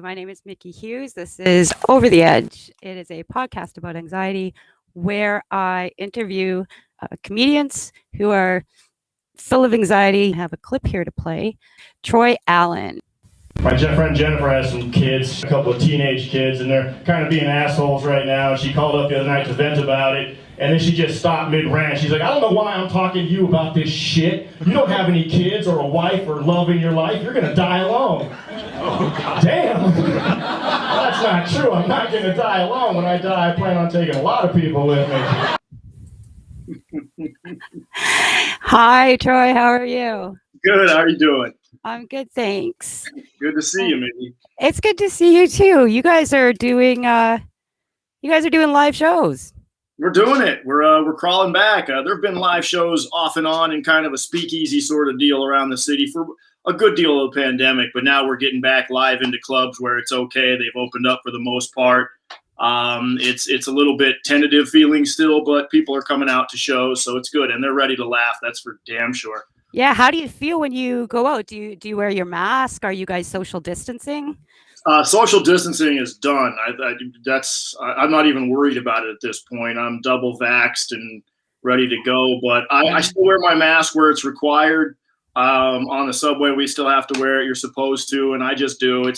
My name is Miki Hughes. This is Over the Edge. It is a podcast about anxiety where I interview comedians who are full of anxiety. I have a clip here to play. Troy Allen. My friend Jennifer has some kids, a couple of teenage kids, and they're kind of being assholes right now. She called up the other night to vent about it, and then she just stopped mid-rant. She's like, I don't know why I'm talking to you about this shit. You don't have any kids or a wife or love in your life. You're going to die alone. Oh, damn. That's not true. I'm not going to die alone. When I die, I plan on taking a lot of people with me. Hi, Troy. How are you? Good. How are you doing? I'm good, thanks. Good to see you, Miki. It's good to see you too. You guys are doing live shows. We're doing it. We're crawling back. There have been live shows off and on in kind of a speakeasy sort of deal around the city for a good deal of the pandemic, but now we're getting back live into clubs where it's okay. They've opened up for the most part. It's a little bit tentative feeling still, but people are coming out to shows, so it's good, and they're ready to laugh. That's for damn sure. Yeah, how do you feel when you go out? Do you wear your mask? Are you guys social distancing? Social distancing is done. I'm not even worried about it at this point. I'm double vaxxed and ready to go, but I still wear my mask where it's required. On the subway, we still have to wear it. You're supposed to, and I just do.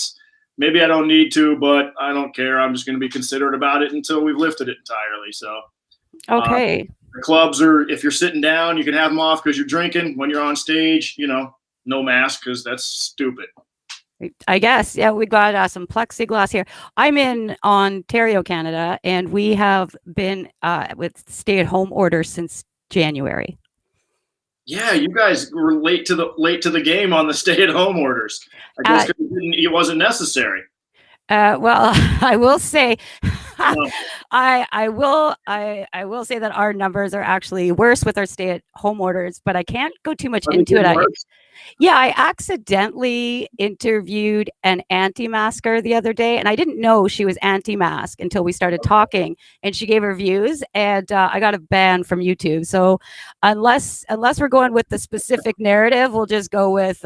Maybe I don't need to, but I don't care. I'm just going to be considerate about it until we've lifted it entirely. So, okay. The clubs are, if you're sitting down, you can have them off because you're drinking. When you're on stage, no mask because that's stupid. I guess. Yeah, we got some plexiglass here. I'm in Ontario, Canada, and we have been with stay-at-home orders since January. Yeah, you guys were late to the game on the stay-at-home orders. I guess it wasn't necessary. Well, I will say, I will say that our numbers are actually worse with our stay-at-home orders, but I can't go too much into it. I accidentally interviewed an anti-masker the other day, and I didn't know she was anti-mask until we started talking, and she gave her views, and I got a ban from YouTube. So unless we're going with the specific narrative, we'll just go with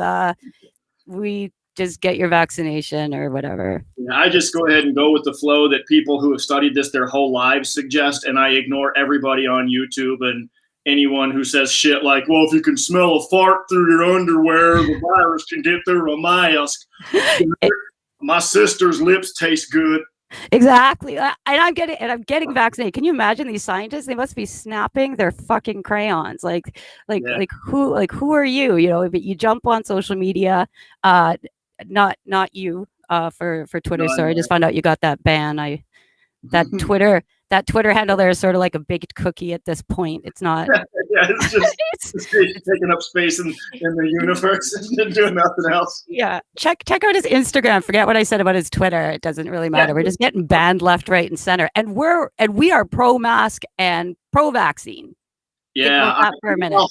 we just get your vaccination or whatever. Yeah, I just go ahead and go with the flow that people who have studied this their whole lives suggest, and I ignore everybody on YouTube and anyone who says shit like, well, if you can smell a fart through your underwear, the virus can get through a mask. My sister's lips taste good. Exactly. And I'm getting vaccinated. Can you imagine these scientists? They must be snapping their fucking crayons. Like who are you? But you jump on social media, not you for Twitter. No, Sorry, I just found out you got that ban. That Twitter handle there is sort of like a baked cookie at this point. It's not. Yeah, it's just taking up space in the universe and doing nothing else. Yeah, check out his Instagram. Forget what I said about his Twitter. It doesn't really matter. Yeah. We're just getting banned left, right, and center, and we are pro-mask and pro-vaccine. Yeah, for a minute. Well,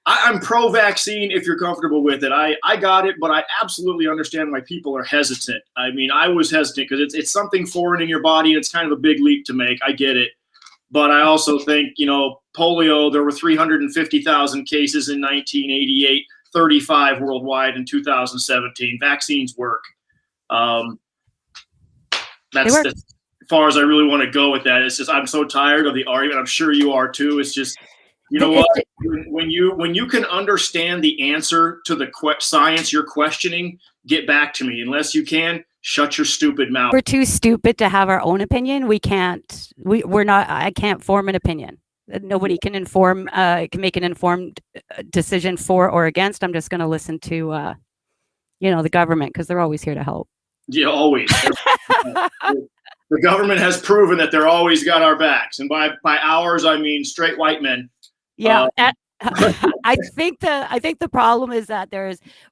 I'm pro-vaccine if you're comfortable with it. I got it, but I absolutely understand why people are hesitant. I mean, I was hesitant because it's something foreign in your body. And it's kind of a big leap to make. I get it. But I also think, polio, there were 350,000 cases in 1988, 35 worldwide in 2017. Vaccines work. That's as far as I really want to go with that. It's just I'm so tired of the argument. I'm sure you are too. It's just, you know what? When you can understand the answer to the science you're questioning, get back to me. Unless you can, shut your stupid mouth. We're too stupid to have our own opinion. We can't. We're not. I can't form an opinion. Nobody can can make an informed decision for or against. I'm just going to listen to, the government because they're always here to help. Yeah, always. The government has proven that they're always got our backs, and by ours I mean straight white men. Yeah, I think the problem is that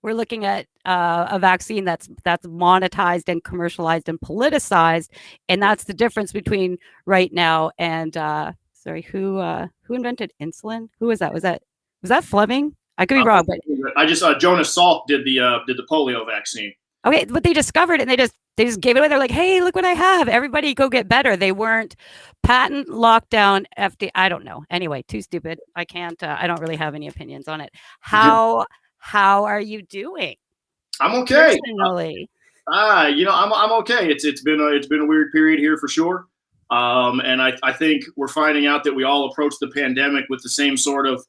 we're looking at a vaccine that's monetized and commercialized and politicized, and that's the difference between right now and who invented insulin? Who was that? Was that Fleming? I could be wrong, but I just Jonas Salk did the polio vaccine. Okay, but they discovered it and they just gave it away. They're like, hey, look what I have. Everybody go get better. They weren't patent, lockdown, FDA. I don't know. Anyway, too stupid. I can't. I don't really have any opinions on it. How are you doing? I'm okay. Personally. I'm okay. It's been a weird period here for sure. And I think we're finding out that we all approach the pandemic with the same sort of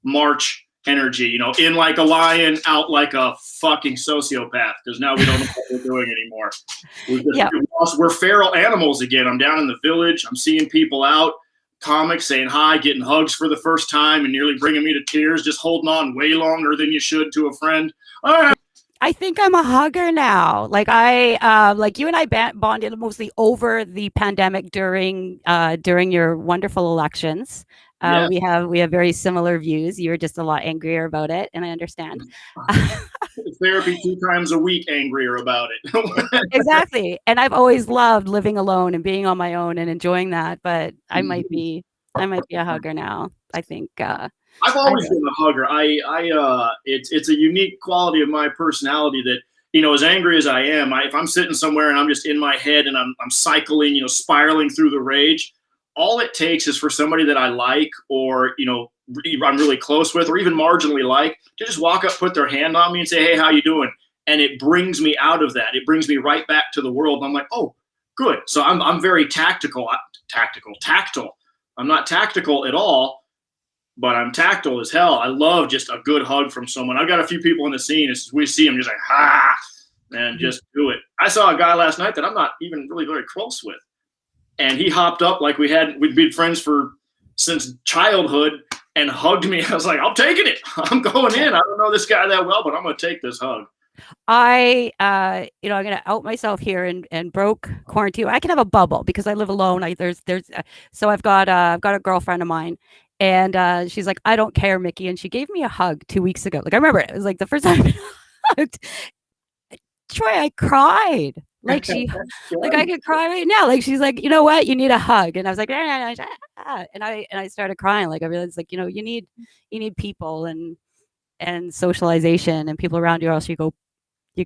March energy, in like a lion, out like a fucking sociopath, because now we don't know what we're doing anymore. Yeah. We're feral animals again. I'm down in the village. I'm seeing people out, comics saying hi, getting hugs for the first time, and nearly bringing me to tears, just holding on way longer than you should to a friend. All right. I think I'm a hugger now. Like you and I bonded mostly over the pandemic during your wonderful elections. Yeah. We have very similar views. You're just a lot angrier about it, and I understand. Therapy 2 times a week, angrier about it. Exactly. And I've always loved living alone and being on my own and enjoying that. But I might be a hugger now. I think. I've always been a hugger. It's a unique quality of my personality that, as angry as I am, if I'm sitting somewhere and I'm just in my head and I'm cycling, spiraling through the rage, all it takes is for somebody that I like, or, I'm really close with, or even marginally like, to just walk up, put their hand on me and say, hey, how you doing? And it brings me out of that. It brings me right back to the world. And I'm like, oh, good. So I'm very tactile. I'm not tactical at all, but I'm tactile as hell. I love just a good hug from someone. I've got a few people in the scene. As we see them, just like, ha, and just do it. I saw a guy last night that I'm not even really very close with, and he hopped up like we'd been friends since childhood, and hugged me. I was like, I'm taking it. I'm going in. I don't know this guy that well, but I'm going to take this hug. I'm going to out myself here and broke quarantine. I can have a bubble because I live alone. So I've got a girlfriend of mine, and she's like, I don't care, Miki. And she gave me a hug 2 weeks ago. Like, I remember it was like the first time I hugged Troy, I cried. Like I could cry right now. Like, she's like, you know what? You need a hug. And I was like, and I started crying. Like, I realized, like, you need people and socialization and people around you, or else you go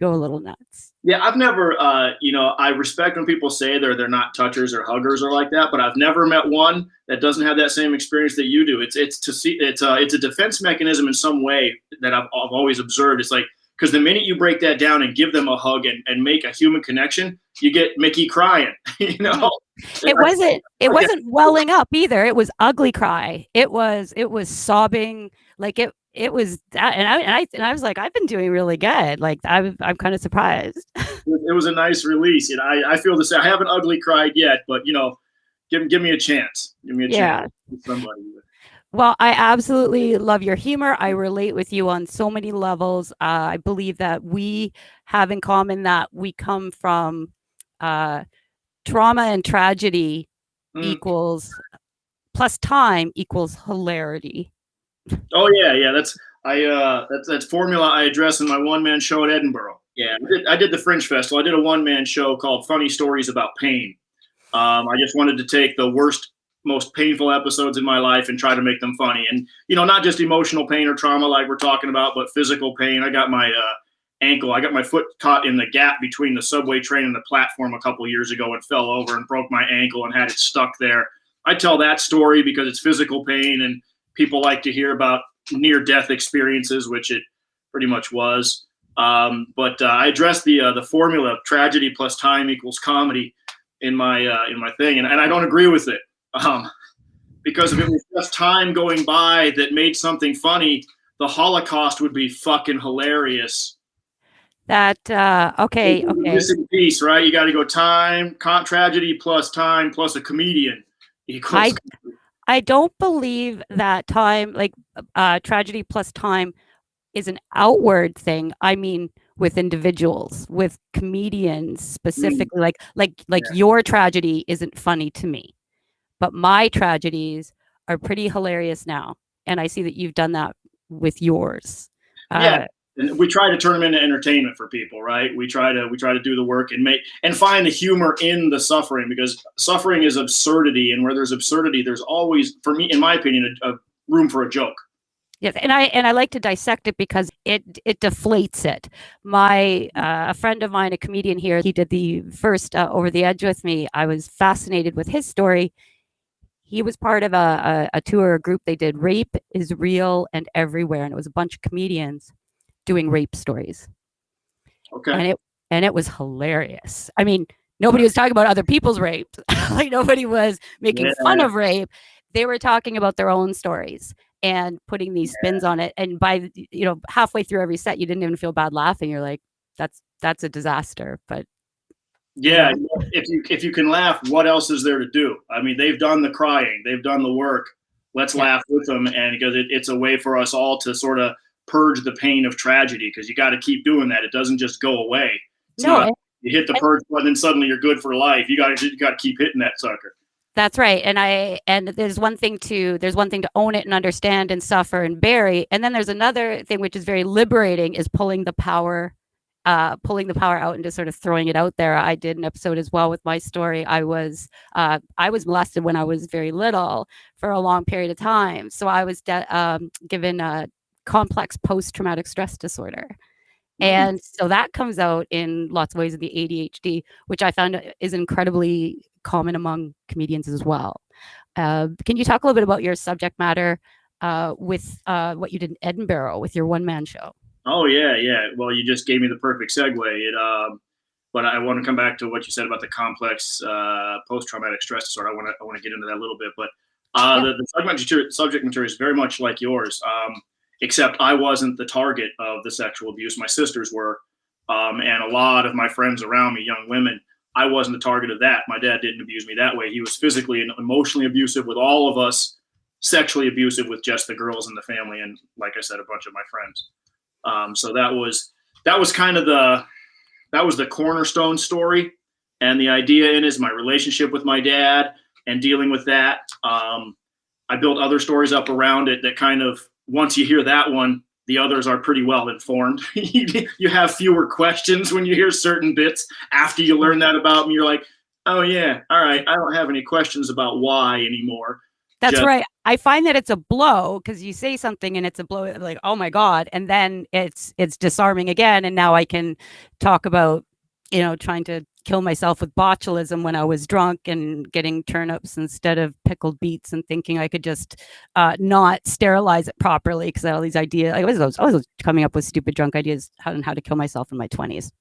a little nuts. Yeah, I've never, I respect when people say they're not touchers or huggers or like that, but I've never met one that doesn't have that same experience that you do. It's a defense mechanism in some way that I've always observed. It's like, because the minute you break that down and give them a hug and make a human connection, you get Miki crying. It wasn't welling up either. It was ugly cry. It was sobbing. Like it was that, and I was like, I've been doing really good. Like, I'm kind of surprised. It was a nice release. I feel the same. I haven't ugly cried yet, but give me a chance. Give me a chance. Somebody. Well, I absolutely love your humor. I relate with you on so many levels. I believe that we have in common that we come from trauma and tragedy equals plus time equals hilarity. Oh yeah. That's formula I address in my one-man show at Edinburgh. Yeah, I did the Fringe Festival. I did a one-man show called Funny Stories About Pain. I just wanted to take the worst, most painful episodes in my life and try to make them funny. And, not just emotional pain or trauma like we're talking about, but physical pain. I got my ankle. I got my foot caught in the gap between the subway train and the platform a couple years ago and fell over and broke my ankle and had it stuck there. I tell that story because it's physical pain and people like to hear about near-death experiences, which it pretty much was. But I addressed the formula of tragedy plus time equals comedy in my thing, and I don't agree with it. Because if it was just time going by that made something funny, the Holocaust would be fucking hilarious. That okay. Missing piece, right? You got to go tragedy plus time plus a comedian equals. I don't believe that time, like tragedy plus time, is an outward thing. I mean, with individuals, with comedians specifically, like your tragedy isn't funny to me, but my tragedies are pretty hilarious now, and I see that you've done that with yours. Yeah, and we try to turn them into entertainment for people, right? We try to do the work and find the humor in the suffering, because suffering is absurdity, and where there's absurdity, there's always, for me, in my opinion, a room for a joke. Yes, and I like to dissect it because it deflates it. A friend of mine, a comedian here, he did the first Over the Edge with me. I was fascinated with his story. He was part of a tour, a group. They did Rape is Real and Everywhere, and it was a bunch of comedians doing rape stories. Okay. and it was hilarious. I mean, nobody was talking about other people's rape. Like nobody was making fun of rape. They were talking about their own stories and putting these spins on it. And by, you know, halfway through every set, you didn't even feel bad laughing. You're like, that's a disaster. But yeah, you know, if you can laugh, what else is there to do? I mean, they've done the crying, they've done the work. Let's laugh with them, and because it's a way for us all to sort of purge the pain of tragedy. Because you got to keep doing that; it doesn't just go away. It's not, you hit the purge button, and suddenly you're good for life. You got to keep hitting that sucker. That's right. And there's one thing to own it and understand and suffer and bury. And then there's another thing which is very liberating, is pulling the power out and just sort of throwing it out there. I did an episode as well with my story. I was molested when I was very little for a long period of time. So I was given a complex post-traumatic stress disorder. And so that comes out in lots of ways of the ADHD, which I found is incredibly common among comedians as well. Can you talk a little bit about your subject matter with what you did in Edinburgh with your one-man show? Oh yeah. Well, you just gave me the perfect segue. But I want to come back to what you said about the complex post-traumatic stress disorder. I want to get into that a little bit, but the subject material is very much like yours. Except I wasn't the target of the sexual abuse. My sisters were, and a lot of my friends around me, young women. I wasn't the target of that. My dad didn't abuse me that way. He was physically and emotionally abusive with all of us, sexually abusive with just the girls in the family, and like I said, a bunch of my friends. So that was kind of the cornerstone story, and the idea in is my relationship with my dad and dealing with that. I built other stories up around it that kind of, once you hear that one, the others are pretty well informed. You have fewer questions when you hear certain bits after you learn that about me. You're like, oh yeah, all right, I don't have any questions about why anymore. That's right. I find that it's a blow because you say something and it's a blow, like, oh my God. And then it's disarming again. And now I can talk about, you know, trying to kill myself with botulism when I was drunk and getting turnips instead of pickled beets and thinking I could just not sterilize it properly because I had all these ideas. I was coming up with stupid drunk ideas on how to kill myself in my 20s.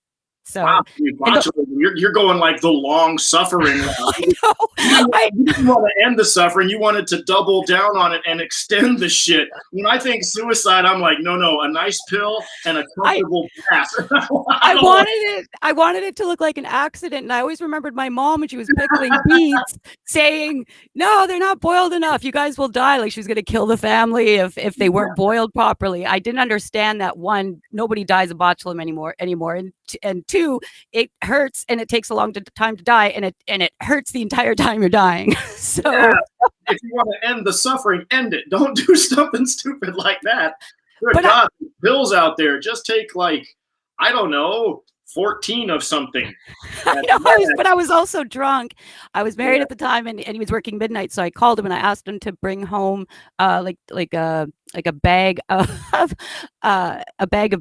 So wow, you're going like the long suffering. I you didn't want to end the suffering. You wanted to double down on it and extend the shit. When I think suicide, I'm like, no, a nice pill and a comfortable path. I wanted it to look like an accident. And I always remembered my mom when she was pickling beets saying, no, they're not boiled enough. You guys will die. Like she was going to kill the family if they weren't boiled properly. I didn't understand that, one, nobody dies of botulism anymore. And two, it hurts and it takes a long time to die, and it hurts the entire time you're dying. So if you want to end the suffering, end it. Don't do something stupid like that. Good God, pills out there. Just take like, I don't know, 14 of something. But I was also drunk. I was married at the time, and he was working midnight. So I called him and I asked him to bring home like a bag of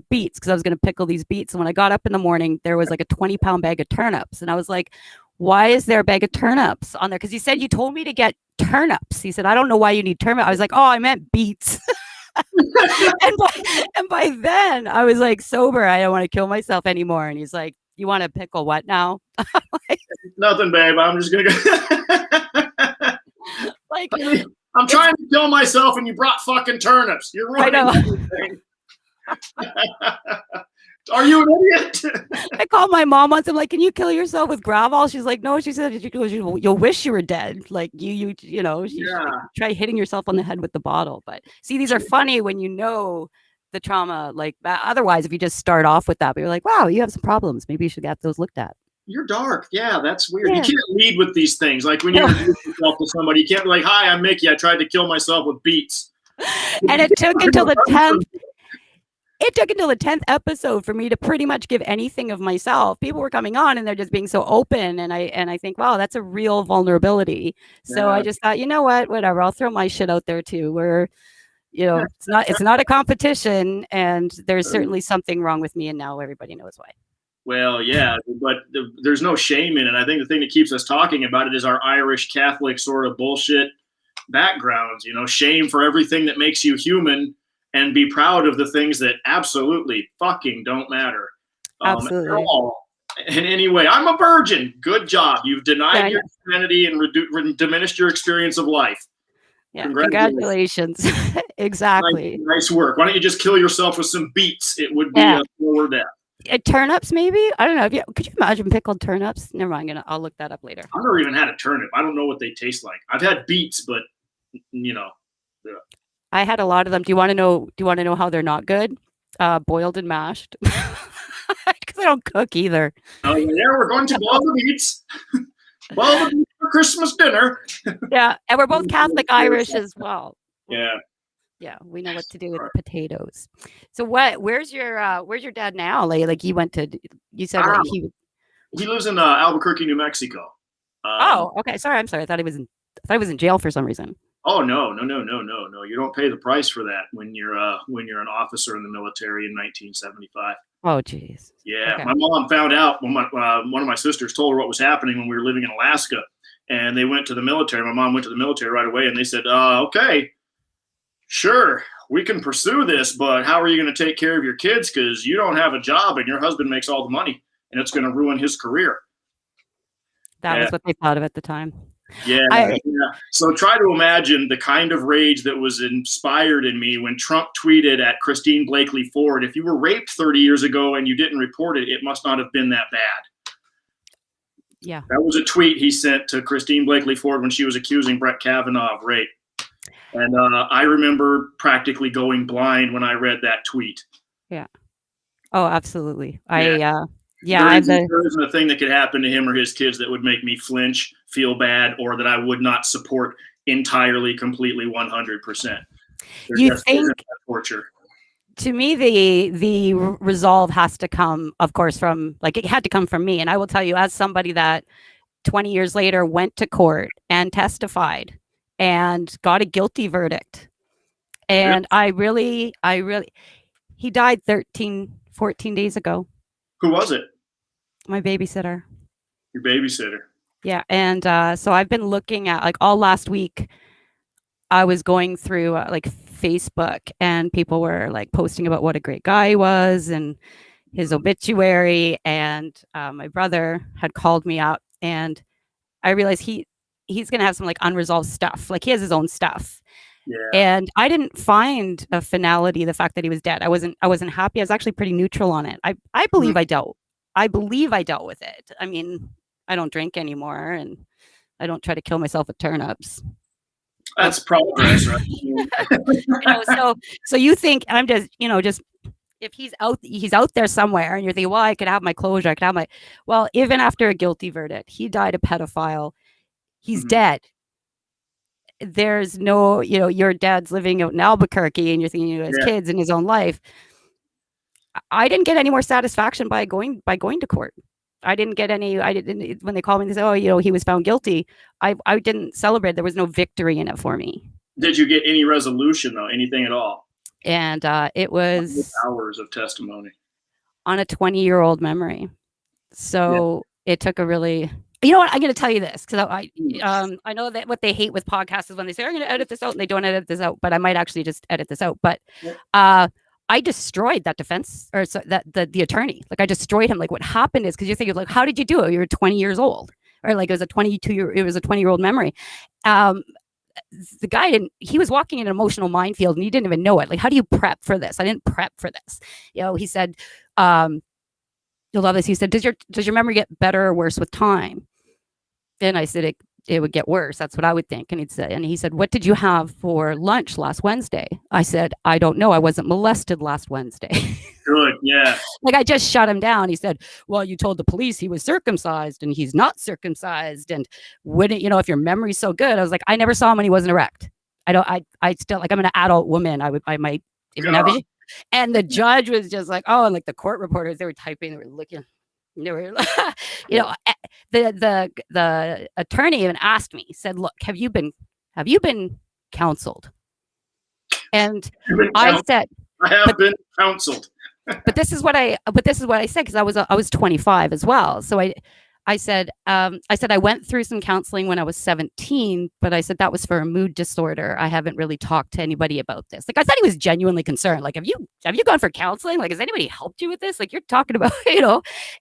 beets because I was going to pickle these beets. And when I got up in the morning, there was like a 20-pound bag of turnips, and I was like, why is there a bag of turnips on there? Because he said, you told me to get turnips. He said, I don't know why you need turnips. I was like, oh, I meant beets. and by then I was like sober. I don't want to kill myself anymore. And he's like, you want to pickle what now? Nothing, babe. I'm just gonna go. Like, I'm trying to kill myself, and you brought fucking turnips. You're ruining everything. Are you an idiot? I called my mom once. I'm like, can you kill yourself with Gravol? She's like, no. She said, you'll wish you were dead. Like you try hitting yourself on the head with the bottle. But see, these are funny when you know the trauma like that. Otherwise, if you just start off with that, but you're like, wow, you have some problems. Maybe you should get those looked at. You're dark. Yeah, that's weird. Yeah. You can't lead with these things. Like when you introduce yourself to somebody, you can't be like, hi, I'm Miki. I tried to kill myself with beets. And it took until the 10th. It took until the 10th episode for me to pretty much give anything of myself. People were coming on and they're just being so open. And I think, wow, that's a real vulnerability. So I just thought, you know what, whatever, I'll throw my shit out there too. Where, you know, it's not a competition, and there's certainly something wrong with me. And now everybody knows why. Well, yeah, but there's no shame in it. I think the thing that keeps us talking about it is our Irish Catholic sort of bullshit backgrounds, you know, shame for everything that makes you human, and be proud of the things that absolutely fucking don't matter. Absolutely. At all. in any way. I'm a virgin. Good job. You've denied your humanity and diminished your experience of life. Yeah, congratulations. Exactly. Nice work. Why don't you just kill yourself with some beets? It would be a slower death. Turnips, maybe? I don't know. Could you imagine pickled turnips? Never mind. I'll look that up later. I've never even had a turnip. I don't know what they taste like. I've had beets, but you know. Yeah. I had a lot of them. Do you want to know how they're not good? Boiled and mashed. Because I don't cook either. Oh yeah, we're going to boil the beets. Boil the beets for Christmas dinner. Yeah, and we're both Catholic Irish as well. Yeah. Yeah, we know what to do with potatoes. So where's your dad now? Like he went to, you said he lives in Albuquerque, New Mexico. Oh, okay. Sorry, I'm sorry. I thought he was in jail for some reason. Oh no. You don't pay the price for that when you're an officer in the military in 1975. Oh geez. Yeah, okay. My mom found out when one of my sisters told her what was happening when we were living in Alaska, and they went to the military. My mom went to the military right away, and they said, okay, sure, we can pursue this, but how are you going to take care of your kids? Because you don't have a job and your husband makes all the money, and it's going to ruin his career. That was what they thought of at the time. Yeah. So try to imagine the kind of rage that was inspired in me when Trump tweeted at Christine Blasey Ford, if you were raped 30 years ago and you didn't report it, it must not have been that bad. Yeah. That was a tweet he sent to Christine Blasey Ford when she was accusing Brett Kavanaugh of rape. And I remember practically going blind when I read that tweet. Yeah. Oh, absolutely. There isn't a thing that could happen to him or his kids that would make me flinch, feel bad, or that I would not support entirely, completely, 100%. You think torture? To me, the resolve has to come, of course, from it had to come from me. And I will tell you, as somebody that 20 years later went to court and testified and got a guilty verdict. And he died 14 days ago. Who was it? My babysitter. Your babysitter. Yeah. And so I've been looking at all last week. I was going through Facebook, and people were posting about what a great guy he was and his obituary. And my brother had called me up, and I realized he's going to have some unresolved stuff. He has his own stuff. Yeah. And I didn't find a finality, the fact that he was dead. I wasn't happy. I was actually pretty neutral on it. I believe I dealt with it. I mean, I don't drink anymore, and I don't try to kill myself with turnips. That's progress, right? So you think I'm just if he's out there somewhere, and you're thinking, well, I could have my closure. Well, even after a guilty verdict, he died a pedophile. He's dead. There's no, your dad's living out in Albuquerque, and you're thinking his kids and his own life. I didn't get any more satisfaction by going to court. I didn't get any. I didn't. When they called me, they said, "Oh, he was found guilty." I didn't celebrate. There was no victory in it for me. Did you get any resolution though? Anything at all? And it was hours of testimony on a 20-year-old memory. So it took a really. You know what? I'm going to tell you this, because I know that what they hate with podcasts is when they say, "I'm going to edit this out," and they don't edit this out. But I might actually just edit this out. But I destroyed that defense, or the attorney. I destroyed him. What happened is, because you're thinking how did you do it? You were 20 years old, or it was a 20-year-old memory. The guy he was walking in an emotional minefield, and he didn't even know it. How do you prep for this? I didn't prep for this. He said, you'll love this. He said, does your memory get better or worse with time? And I said, it would get worse. That's what I would think. And he said, what did you have for lunch last Wednesday? I said, I don't know. I wasn't molested last Wednesday. Good. Yeah. I just shut him down. He said, well, you told the police he was circumcised, and he's not circumcised. And wouldn't, if your memory's so good. I was like, I never saw him when he wasn't erect. I still, I'm an adult woman. I might even have it. And the judge was just oh, and the court reporters, they were typing, they were looking. They were, the attorney even asked me, said, look, have you been counseled? And I said, I have been counseled. but this is what I said, because I was 25 as well. So I I said, I went through some counseling when I was 17, but I said that was for a mood disorder. I haven't really talked to anybody about this. Like, I thought he was genuinely concerned. Like, have you gone for counseling? Like, has anybody helped you with this? Like, you're talking about,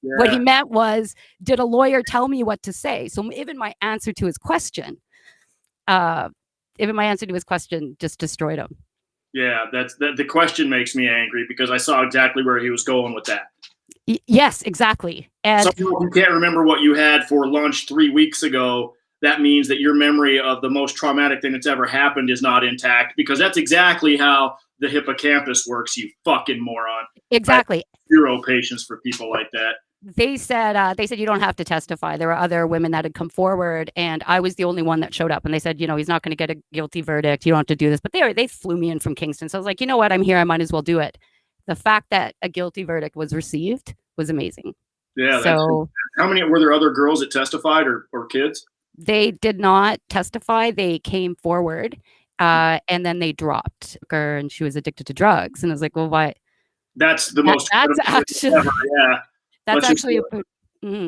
what he meant was, did a lawyer tell me what to say? So even my answer to his question, just destroyed him. Yeah, the question makes me angry because I saw exactly where he was going with that. Yes, exactly. And so if you can't remember what you had for lunch 3 weeks ago, that means that your memory of the most traumatic thing that's ever happened is not intact, because that's exactly how the hippocampus works, you fucking moron. Exactly. Zero patience for people like that. They said you don't have to testify. There were other women that had come forward, and I was the only one that showed up. And they said, he's not going to get a guilty verdict. You don't have to do this. But they flew me in from Kingston. So I was like, you know what? I'm here. I might as well do it. The fact that a guilty verdict was received was amazing. Yeah. So how many were there other girls that testified or kids? They did not testify. They came forward, and then they dropped her, and she was addicted to drugs. And I was like, well, why? That's the most. That's actually. Ever. Yeah. That's actually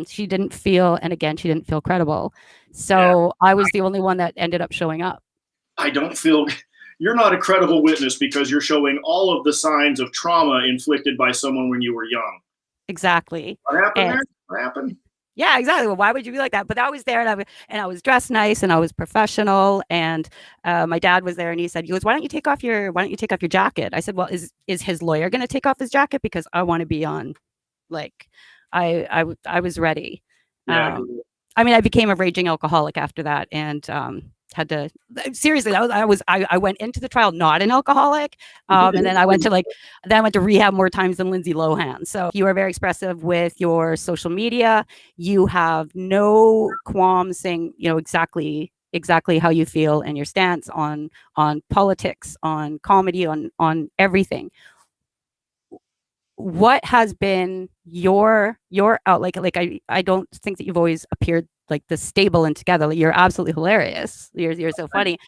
she didn't feel, and again, she didn't feel credible. So I was the only one that ended up showing up. I don't feel you're not a credible witness because you're showing all of the signs of trauma inflicted by someone when you were young. Exactly. What happened there? What happened? Yeah, exactly. Well, why would you be like that? But I was there, and I was dressed nice, and I was professional. And my dad was there, and he goes, "Why don't you take off your jacket?" I said, "Well, is his lawyer going to take off his jacket, because I want to be on." Like, I was ready. Yeah. I mean, I became a raging alcoholic after that, and had to seriously. I went into the trial not an alcoholic, and then I went to rehab more times than Lindsay Lohan. So you are very expressive with your social media. You have no qualms saying exactly how you feel and your stance on politics, on comedy, on everything. What has been your outlook? Like I don't think that you've always appeared like this stable and together. Like, you're absolutely hilarious. You're so funny.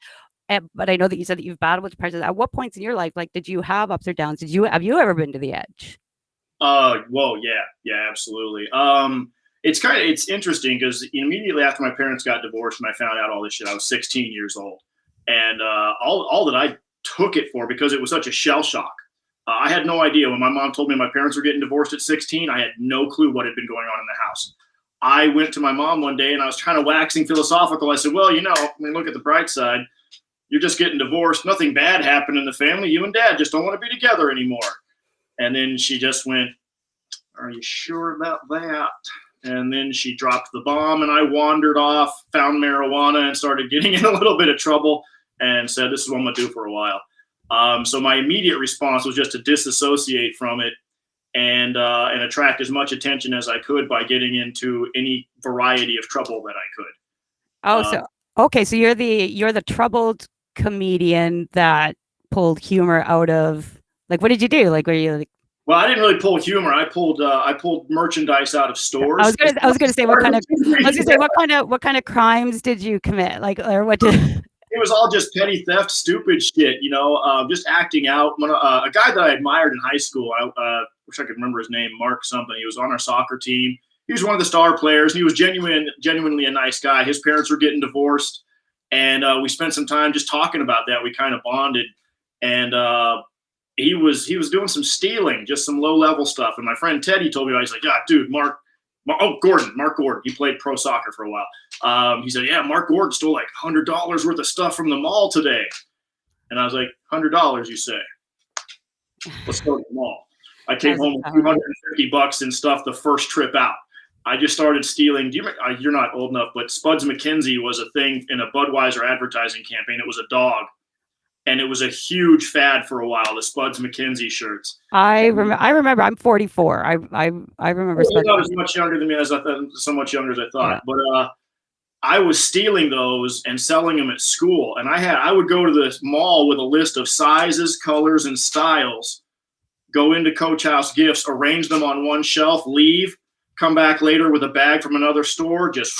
But I know that you said that you've battled with depression. At what points in your life, like, did you have ups or downs? Have you ever been to the edge? Well, yeah, absolutely. It's interesting because immediately after my parents got divorced and I found out all this shit, I was 16 years old, and all that I took it for, because it was such a shell shock. I had no idea. When my mom told me my parents were getting divorced at 16, I had no clue what had been going on in the house. I went to my mom one day and I was kind of waxing philosophical. I said, well, look at the bright side. You're just getting divorced. Nothing bad happened in the family. You and dad just don't want to be together anymore. And then she just went, are you sure about that? And then she dropped the bomb, and I wandered off, found marijuana, and started getting in a little bit of trouble, and said, this is what I'm going to do for a while. So my immediate response was just to disassociate from it and attract as much attention as I could by getting into any variety of trouble that I could. So you're the troubled comedian that pulled humor out of, like, what did you do? Like, were you like? Well, I didn't really pull humor. I pulled merchandise out of stores. I was gonna say what kind of crimes did you commit? Like, or what did? It was all just petty theft, stupid shit, just acting out. A guy that I admired in high school, I wish I could remember his name, Mark something. He was on our soccer team. He was one of the star players, and he was genuinely a nice guy. His parents were getting divorced, and we spent some time just talking about that. We kind of bonded, and he was doing some stealing, just some low-level stuff. And my friend Teddy told me about it. He's like, yeah, dude, Mark Gordon. He played pro soccer for a while. He said, yeah, Mark Gordon stole like $100 worth of stuff from the mall today. And I was like, $100, you say? Let's go to the mall. I came home with $250 and stuff the first trip out. I just started stealing. You're not old enough, but Spuds McKenzie was a thing in a Budweiser advertising campaign. It was a dog. And it was a huge fad for a while, the Spuds McKenzie shirts. I remember. I'm 44. I remember. You're not as much younger than me as I thought, so much younger as I thought. Yeah. But I was stealing those and selling them at school. And I would go to the mall with a list of sizes, colors, and styles, go into Coach House Gifts, arrange them on one shelf, leave, come back later with a bag from another store, just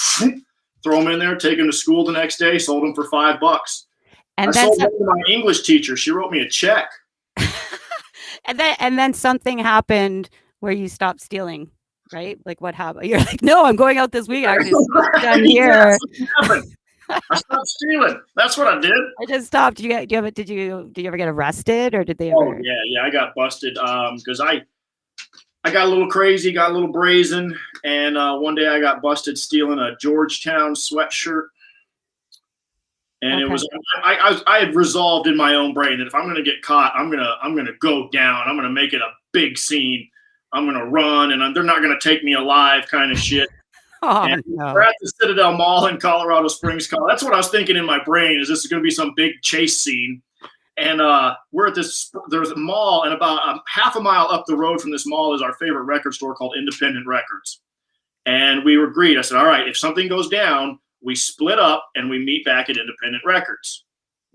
throw them in there, take them to school the next day, sold them for $5. And I sold them to my English teacher. She wrote me a check. and then something happened where you stopped stealing. right? Like what happened? You're like, no, I'm going out this week. Actually, down Yes, here. I stopped stealing. That's what I did. I just stopped. Did you ever get arrested, or did they Oh ever? yeah, I got busted because I got a little crazy, got a little brazen, and one day I got busted stealing a Georgetown sweatshirt. And it was I had resolved in my own brain that if I'm going to get caught, I'm gonna go down. I'm gonna make it a big scene. I'm gonna run, and they're not gonna take me alive, kind of shit. And we're at the Citadel Mall in Colorado Springs, Colorado. That's what I was thinking in my brain. Is this going to be some big chase scene? And we're at there's a mall, and about half a mile up the road from this mall is our favorite record store called Independent Records. And we agreed. I said, all right, if something goes down, we split up and we meet back at Independent Records.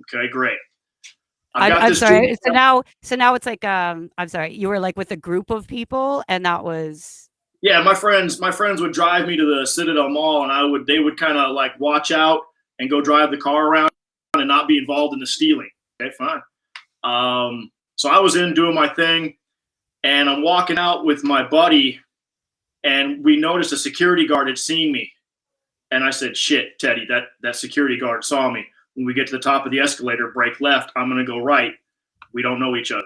Okay, great. I'm sorry. So now it's like, I'm sorry. You were like with a group of people, and that was. Yeah, my friends would drive me to the Citadel Mall, and they would kind of like watch out and go drive the car around and not be involved in the stealing. Okay, fine. So I was in doing my thing, and I'm walking out with my buddy, and we noticed a security guard had seen me. And I said, shit, Teddy, that security guard saw me. When we get to the top of the escalator, break left, I'm going to go right. We don't know each other.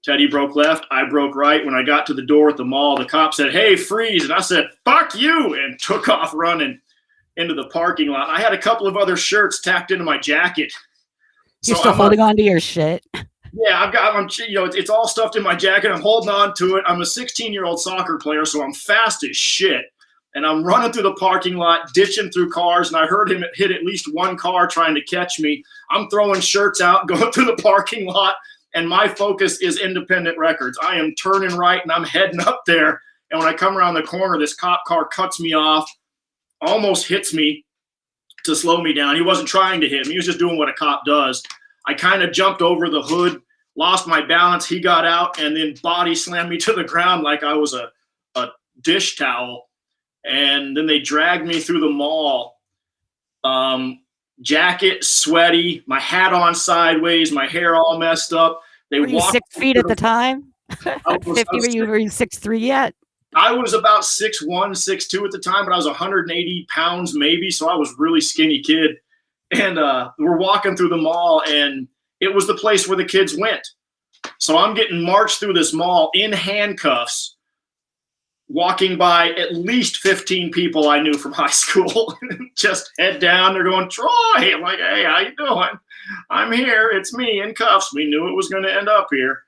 Teddy broke left, I broke right. When I got to the door at the mall, the cop said, hey, freeze. And I said, fuck you, and took off running into the parking lot. I had a couple of other shirts tacked into my jacket. You're still holding on to your shit. Yeah, it's all stuffed in my jacket. I'm holding on to it. I'm a 16-year-old soccer player, so I'm fast as shit. And I'm running through the parking lot, ditching through cars, and I heard him hit at least one car trying to catch me. I'm throwing shirts out, going through the parking lot, and my focus is Independent Records. I am turning right, and I'm heading up there. And when I come around the corner, this cop car cuts me off, almost hits me to slow me down. He wasn't trying to hit me. He was just doing what a cop does. I kind of jumped over the hood, lost my balance. He got out and then body slammed me to the ground like I was a dish towel. And then they dragged me through the mall, jacket, sweaty, my hat on sideways, my hair all messed up. Were you 6 feet at the time? 50, were you 6'3" yet? I was about 6'1", 6'2" at the time, but I was 180 pounds maybe, so I was a really skinny kid. And we're walking through the mall, and it was the place where the kids went. So I'm getting marched through this mall in handcuffs, walking by at least 15 people I knew from high school. Just head down. They're going, Troy. I'm like, hey, how you doing? I'm here. It's me in cuffs. We knew it was going to end up here.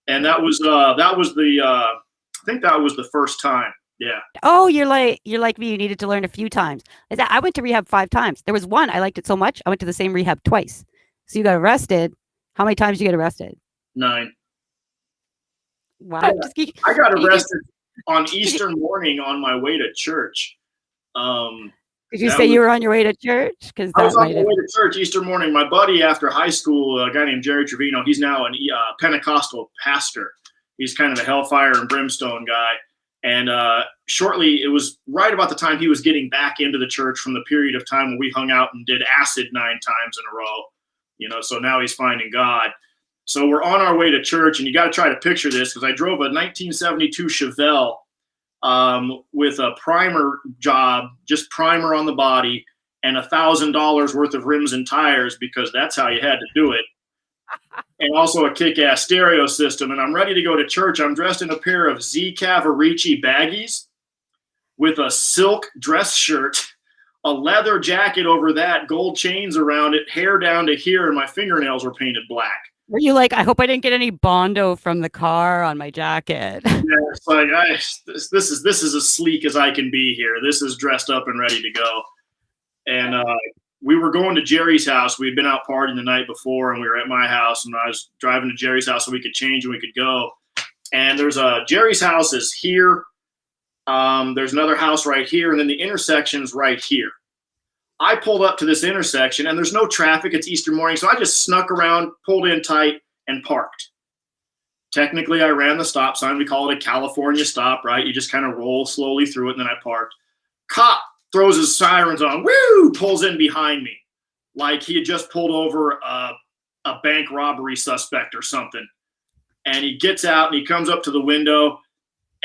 And I think that was the first time. Yeah. Oh, you're like me. You needed to learn a few times. I went to rehab 5 times. There was one, I liked it so much, I went to the same rehab twice. So you got arrested. How many times did you get arrested? 9. Wow. Yeah. I got arrested on Easter morning on my way to church. Did you say you were on your way to church? Because I was on my way to church Easter morning. My buddy after high school, a guy named Jerry Trevino, he's now a Pentecostal pastor. He's kind of a hellfire and brimstone guy. And shortly, it was right about the time he was getting back into the church from the period of time when we hung out and did acid 9 times in a row. So now he's finding God. So we're on our way to church, and you got to try to picture this because I drove a 1972 Chevelle with a primer job, just primer on the body, and $1,000 worth of rims and tires because that's how you had to do it. And also a kick-ass stereo system. And I'm ready to go to church. I'm dressed in a pair of Z Cavarici baggies with a silk dress shirt, a leather jacket over that, gold chains around it, hair down to here, and my fingernails were painted black. Were you like, I hope I didn't get any Bondo from the car on my jacket? Yeah, it's like, this is as sleek as I can be here. This is dressed up and ready to go. And we were going to Jerry's house. We'd been out partying the night before, and we were at my house, and I was driving to Jerry's house so we could change and we could go. And there's Jerry's house is here. There's another house right here, and then the intersection's right here. I pulled up to this intersection, and there's no traffic. It's Easter morning, so I just snuck around, pulled in tight, and parked. Technically, I ran the stop sign. We call it a California stop, right? You just kind of roll slowly through it, and then I parked. Cop throws his sirens on, woo, pulls in behind me like he had just pulled over a bank robbery suspect or something. And he gets out, and he comes up to the window,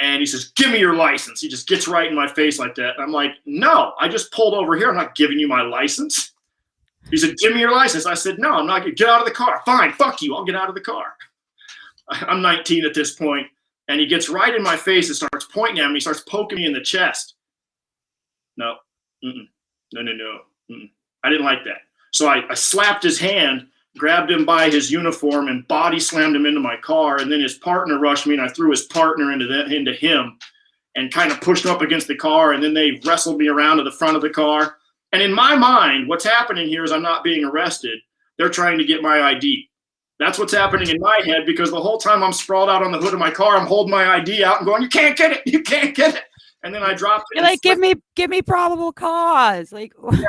And he says, give me your license. He just gets right in my face like that. And I'm like, no, I just pulled over here. I'm not giving you my license. He said, give me your license. I said, no, I'm not going to. Get out of the car. Fine, fuck you. I'll get out of the car. I'm 19 at this point. And he gets right in my face and starts pointing at me. He starts poking me in the chest. No, no. I didn't like that. So I slapped his hand, grabbed him by his uniform, and body slammed him into my car. And then his partner rushed me, and I threw his partner into him and kind of pushed him up against the car. And then they wrestled me around to the front of the car. And in my mind, what's happening here is I'm not being arrested. They're trying to get my ID. That's what's happening in my head, because the whole time I'm sprawled out on the hood of my car, I'm holding my ID out and going, you can't get it. You can't get it. And then I dropped it. You're like, give me probable cause. Like, yeah,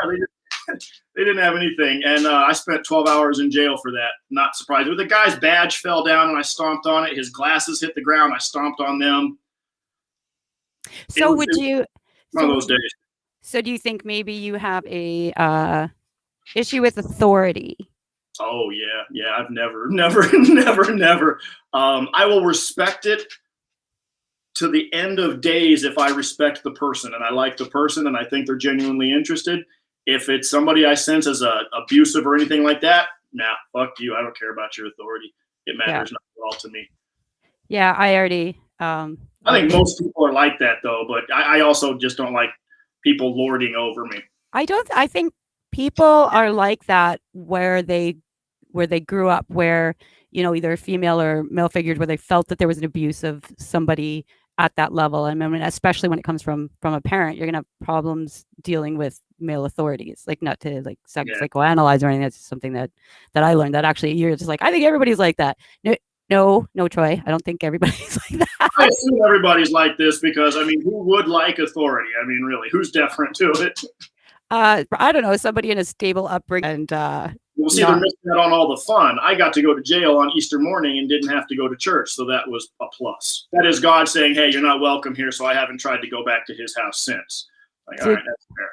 they didn't have anything. And I spent 12 hours in jail for that. Not surprised. But the guy's badge fell down and I stomped on it. His glasses hit the ground. I stomped on them. So one of those days. So do you think maybe you have a issue with authority? Oh yeah. I've never. I will respect it to the end of days if I respect the person and I like the person and I think they're genuinely interested. If it's somebody I sense as abusive or anything like that, nah, fuck you. I don't care about your authority. It matters not at all to me. Yeah, I already. I think most people are like that though, but I also just don't like people lording over me. I think people are like that where they grew up, where, you know, either female or male figures, where they felt that there was an abuse of somebody at that level. I mean, especially when it comes from a parent, you're gonna have problems dealing with male authorities. Like, not to like psychoanalyze or anything. That's something that I learned, that actually you're just like, I think everybody's like that. No, Troy. I don't think everybody's like that. I assume everybody's like this because, I mean, who would like authority? I mean, really, who's deferent to it? I don't know, somebody in a stable upbringing. And we'll see, they're missing out on all the fun. I got to go to jail on Easter morning and didn't have to go to church, so that was a plus. That is God saying, hey, you're not welcome here, so I haven't tried to go back to his house since. Like, all right, that's fair.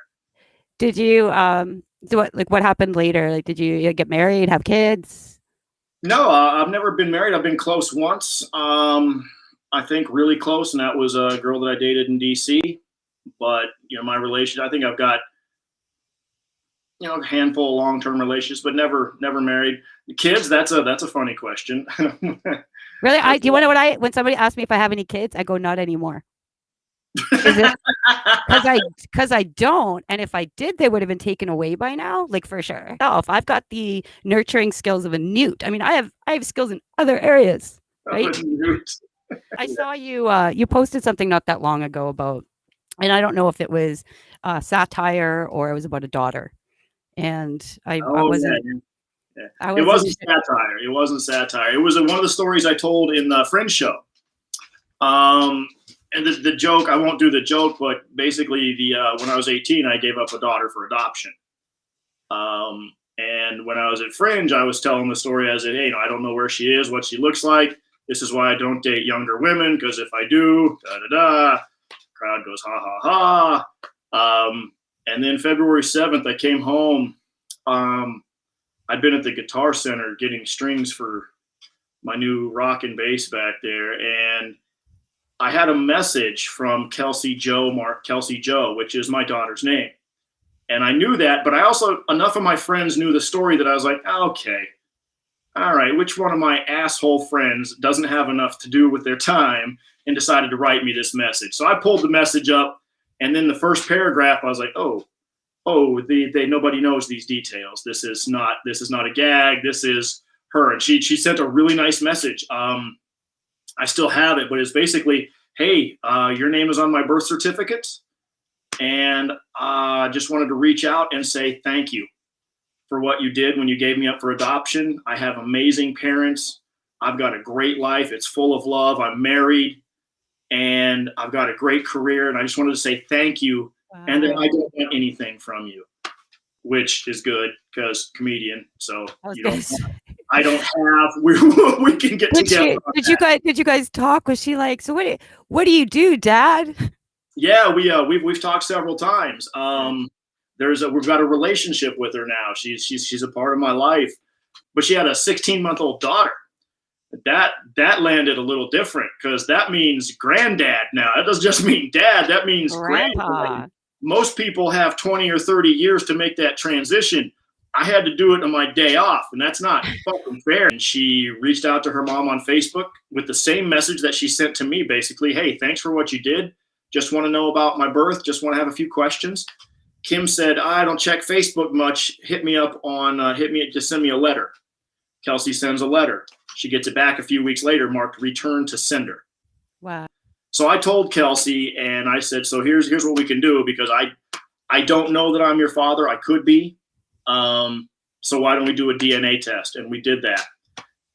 Did you, what happened later? Like, did you get married, have kids? No, I've never been married. I've been close once. I think really close, and that was a girl that I dated in DC. But, you know, my relation, I think I've got, you know, a handful of long-term relationships, but never married. Kids, that's a funny question. Really? Do you want to know when somebody asks me if I have any kids, I go, not anymore. Because I don't, and if I did, they would have been taken away by now, like, for sure. If I've got the nurturing skills of a newt, I mean, I have skills in other areas, right? I saw you posted something not that long ago about, and I don't know if it was satire or it was about a daughter, and I wasn't. Yeah. It wasn't satire. It wasn't satire. It was one of the stories I told in the Friends show. And the joke, I won't do the joke, but basically when I was 18, I gave up a daughter for adoption. And when I was at Fringe, I was telling the story as hey, I don't know where she is, what she looks like. This is why I don't date younger women, because if I do, crowd goes ha ha ha. And then February 7th, I came home. I'd been at the Guitar Center getting strings for my new rock and bass back there, and I had a message from Kelsey Joe, which is my daughter's name. And I knew that, but I also, enough of my friends knew the story that I was like, okay, all right, which one of my asshole friends doesn't have enough to do with their time and decided to write me this message? So I pulled the message up, and then the first paragraph, I was like, nobody knows these details. This is not a gag. This is her. And she sent a really nice message. I still have it, but it's basically, hey, your name is on my birth certificate, and just wanted to reach out and say thank you for what you did when you gave me up for adoption. I have amazing parents. I've got a great life. It's full of love. I'm married, and I've got a great career, and I just wanted to say thank you. Wow. And then I don't want anything from you, which is good because comedian. So I don't have. We can get together. Did you guys talk? Was she like, so what do you do, Dad? Yeah, we've talked several times. We've got a relationship with her now. She's a part of my life, but she had a 16-month-old daughter. That landed a little different because that means granddad now. That doesn't just mean dad. That means Grandpa. Most people have 20 or 30 years to make that transition. I had to do it on my day off, and that's not fucking fair. And she reached out to her mom on Facebook with the same message that she sent to me, basically, hey, thanks for what you did. Just want to know about my birth. Just want to have a few questions. Kim said, I don't check Facebook much. Hit me up on, just send me a letter. Kelsey sends a letter. She gets it back a few weeks later, marked return to sender. Wow. So I told Kelsey, and I said, so here's what we can do, because I don't know that I'm your father. I could be. So why don't we do a DNA test? And we did that.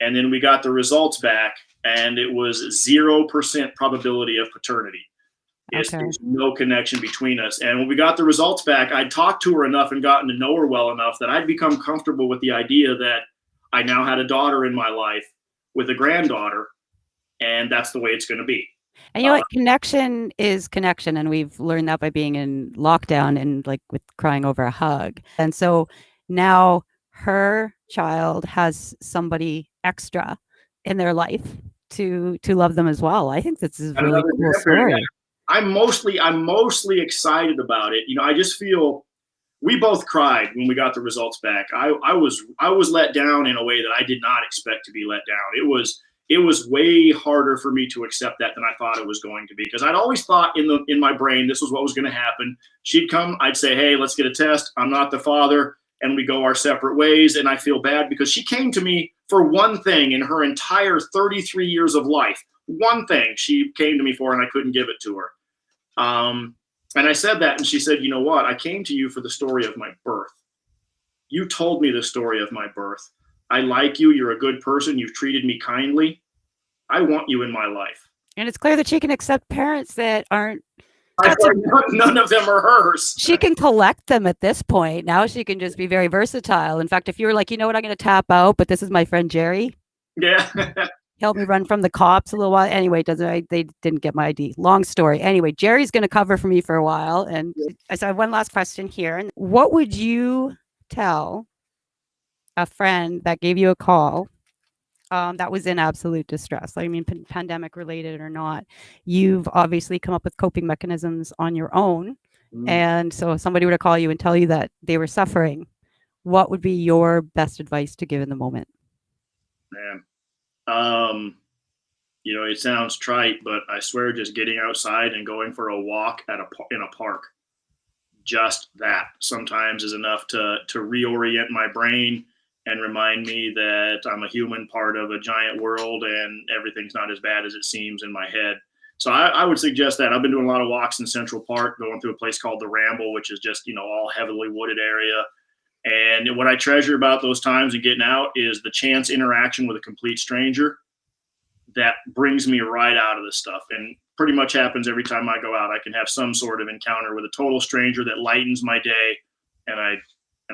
And then we got the results back, and it was 0% probability of paternity. There's no connection between us. And when we got the results back, I'd talked to her enough and gotten to know her well enough that I'd become comfortable with the idea that I now had a daughter in my life with a granddaughter, and that's the way it's going to be. And you know what? Connection is connection. And we've learned that by being in lockdown and like with crying over a hug. And so now her child has somebody extra in their life to love them as well. I think this is a really cool story. I'm mostly excited about it. You know, I just feel we both cried when we got the results back. I was let down in a way that I did not expect to be let down. It was way harder for me to accept that than I thought it was going to be, because I'd always thought in my brain this was what was going to happen. She'd come, I'd say, hey, let's get a test. I'm not the father, and we go our separate ways. And I feel bad because she came to me for one thing in her entire 33 years of life. One thing she came to me for, and I couldn't give it to her. And I said that, and she said, you know what? I came to you for the story of my birth. You told me the story of my birth. I like you. You're a good person. You've treated me kindly. I want you in my life. And it's clear that she can accept parents that aren't. None of them are hers. She can collect them at this point. Now she can just be very versatile. In fact, if you were like, you know what, I'm going to tap out, but this is my friend Jerry. Yeah. Help me run from the cops a little while. Anyway, they didn't get my ID. Long story. Anyway, Jerry's going to cover for me for a while. And so I have one last question here. What would you tell a friend that gave you a call that was in absolute distress? I mean, pandemic related or not, you've obviously come up with coping mechanisms on your own. And so if somebody were to call you and tell you that they were suffering, what would be your best advice to give in the moment? Man. You know, it sounds trite, but I swear just getting outside and going for a walk in a park, just that sometimes is enough to reorient my brain and remind me that I'm a human part of a giant world and everything's not as bad as it seems in my head. So I would suggest that. I've been doing a lot of walks in Central Park, going through a place called the Ramble, which is just, you know, all heavily wooded area. And what I treasure about those times and getting out is the chance interaction with a complete stranger that brings me right out of this stuff. And pretty much happens every time I go out. I can have some sort of encounter with a total stranger that lightens my day, and I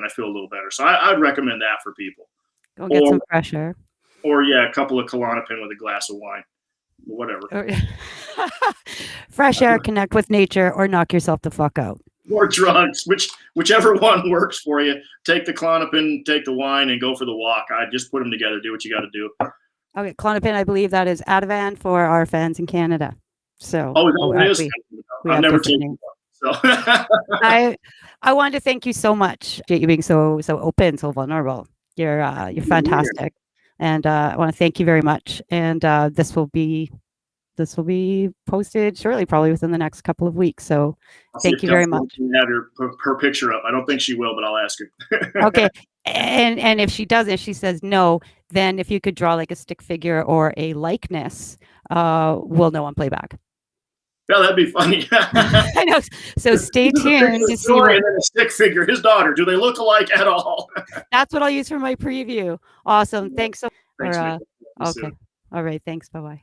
feel a little better. So I'd recommend that for people. Go get some fresh air. Or yeah, a couple of Klonopin with a glass of wine. Whatever. Fresh air, connect with nature, or knock yourself the fuck out. Or drugs, whichever one works for you. Take the Klonopin, take the wine, and go for the walk. I just put them together. Do what you got to do. Okay, Klonopin, I believe that is Ativan for our fans in Canada. So, it is. I've never taken one. So I wanted to thank you so much. You being so open, so vulnerable. You're fantastic, and I want to thank you very much. And this will be posted shortly, probably within the next couple of weeks. So thank you very much. Have her picture up. I don't think she will, but I'll ask her. Okay. And if she doesn't, if she says no, then if you could draw like a stick figure or a likeness, we'll know on playback. Yeah, that'd be funny. I know. So stay tuned to see. And then a stick figure, his daughter. Do they look alike at all? That's what I'll use for my preview. Awesome. Thanks so much. Thanks, okay. All right. Thanks. Bye-bye.